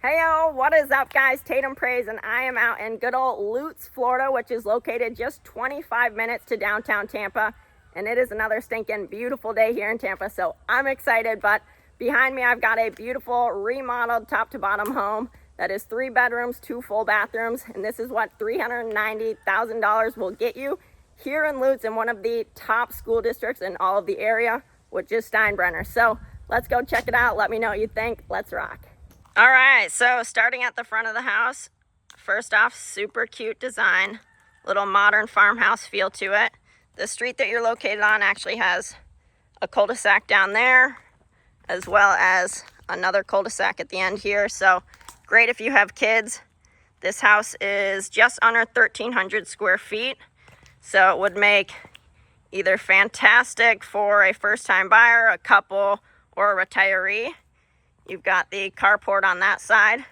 Heyo, what is up guys? Tatum Praise, and I am out in good old Lutz, Florida, which is located just 25 minutes to downtown Tampa. And it is another stinking beautiful day here in Tampa, so I'm excited. But behind me, I've got a beautiful remodeled top to bottom home that is 3 bedrooms, 2 full bathrooms. And this is what $390,000 will get you here in Lutz, in one of the top school districts in all of the area, which is Steinbrenner. So let's go check it out. Let me know what you think. Let's rock. All right, so starting at the front of the house, first off, super cute design, little modern farmhouse feel to it. The street that you're located on actually has a cul-de-sac down there, as well as another cul-de-sac at the end here. So great if you have kids. This house is just under 1,300 square feet. So it would make either fantastic for a first-time buyer, a couple, or a retiree. You've got the carport on that side,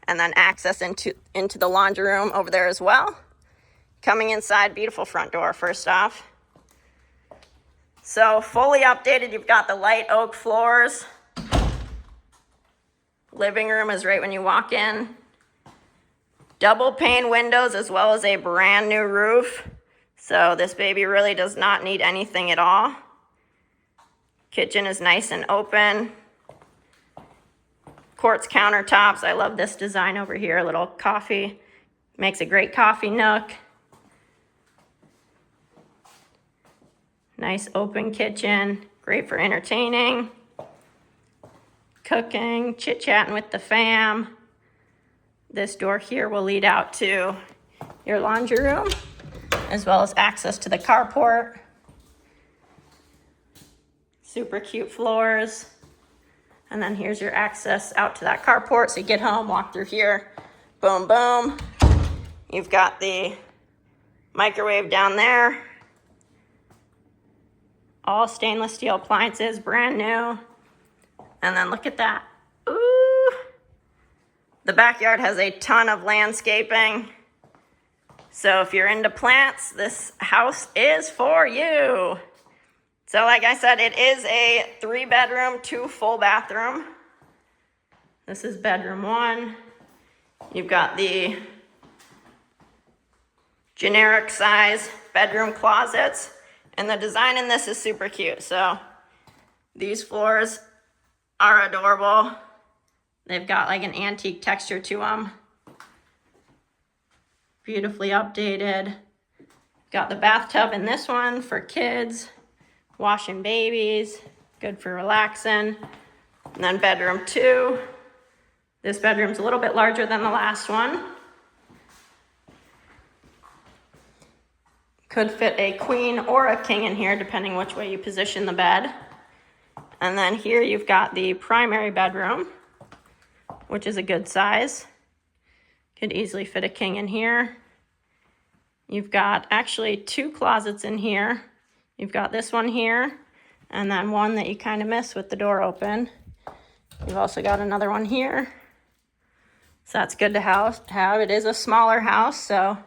and then access into the laundry room over there as well. Coming inside, beautiful front door first off. So fully updated, you've got the light oak floors. Living room is right when you walk in. Double pane windows as well as a brand new roof. So this baby really does not need anything at all. Kitchen is nice and open. Quartz countertops. I love this design over here. A little coffee. Makes a great coffee nook. Nice open kitchen. Great for entertaining, cooking, chit-chatting with the fam. This door here will lead out to your laundry room, as well as access to the carport. Super cute floors. And then here's your access out to that carport. So you get home, walk through here, boom, boom. You've got the microwave down there. All stainless steel appliances, brand new. And then look at that. Ooh. The backyard has a ton of landscaping. So if you're into plants, this house is for you. So like I said, it is a 3 bedroom, 2 full bathroom. This is bedroom 1. You've got the generic size bedroom closets. And the design in this is super cute. So these floors are adorable. They've got like an antique texture to them. Beautifully updated. Got the bathtub in this one for kids. Washing babies, good for relaxing. And then bedroom 2. This bedroom's a little bit larger than the last one. Could fit a queen or a king in here, depending which way you position the bed. And then here you've got the primary bedroom, which is a good size. Could easily fit a king in here. You've got actually 2 closets in here. You've got this one here, and then one that you kind of miss with the door open. You've also got another one here. So that's good to have. It is a smaller house, so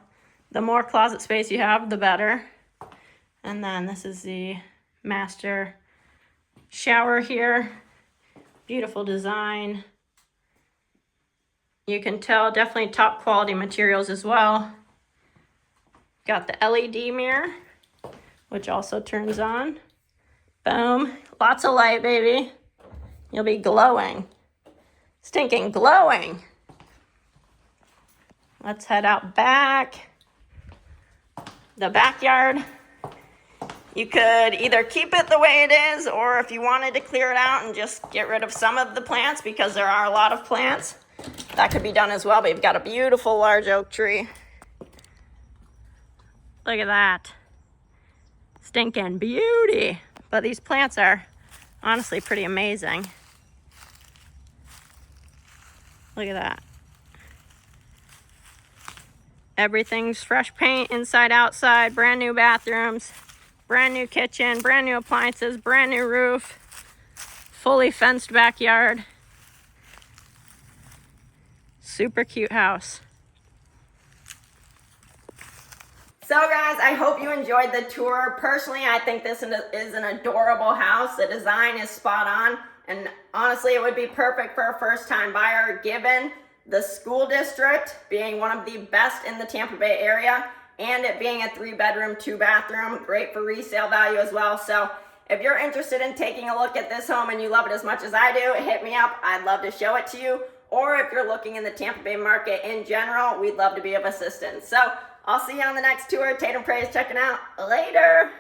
the more closet space you have, the better. And then this is the master shower here. Beautiful design. You can tell definitely top quality materials as well. Got the LED mirror, which also turns on. Boom. Lots of light, baby. You'll be glowing. Stinking glowing. Let's head out back. The backyard. You could either keep it the way it is, or if you wanted to clear it out and just get rid of some of the plants, because there are a lot of plants, that could be done as well. But you've got a beautiful large oak tree. Look at that. Stinking beauty. But these plants are honestly pretty amazing. Look at that. Everything's fresh paint inside, outside, brand new bathrooms, brand new kitchen, brand new appliances, brand new roof, fully fenced backyard. Super cute house. So guys, I hope you enjoyed the tour. Personally, I think this is an adorable house. The design is spot on, and honestly, it would be perfect for a first-time buyer, given the school district being one of the best in the Tampa Bay area, and it being a 3-bedroom, 2-bathroom, great for resale value as well. So if you're interested in taking a look at this home and you love it as much as I do, hit me up. I'd love to show it to you. Or if you're looking in the Tampa Bay market in general, we'd love to be of assistance. So I'll see you on the next tour. Tatum Praise checking out. Later.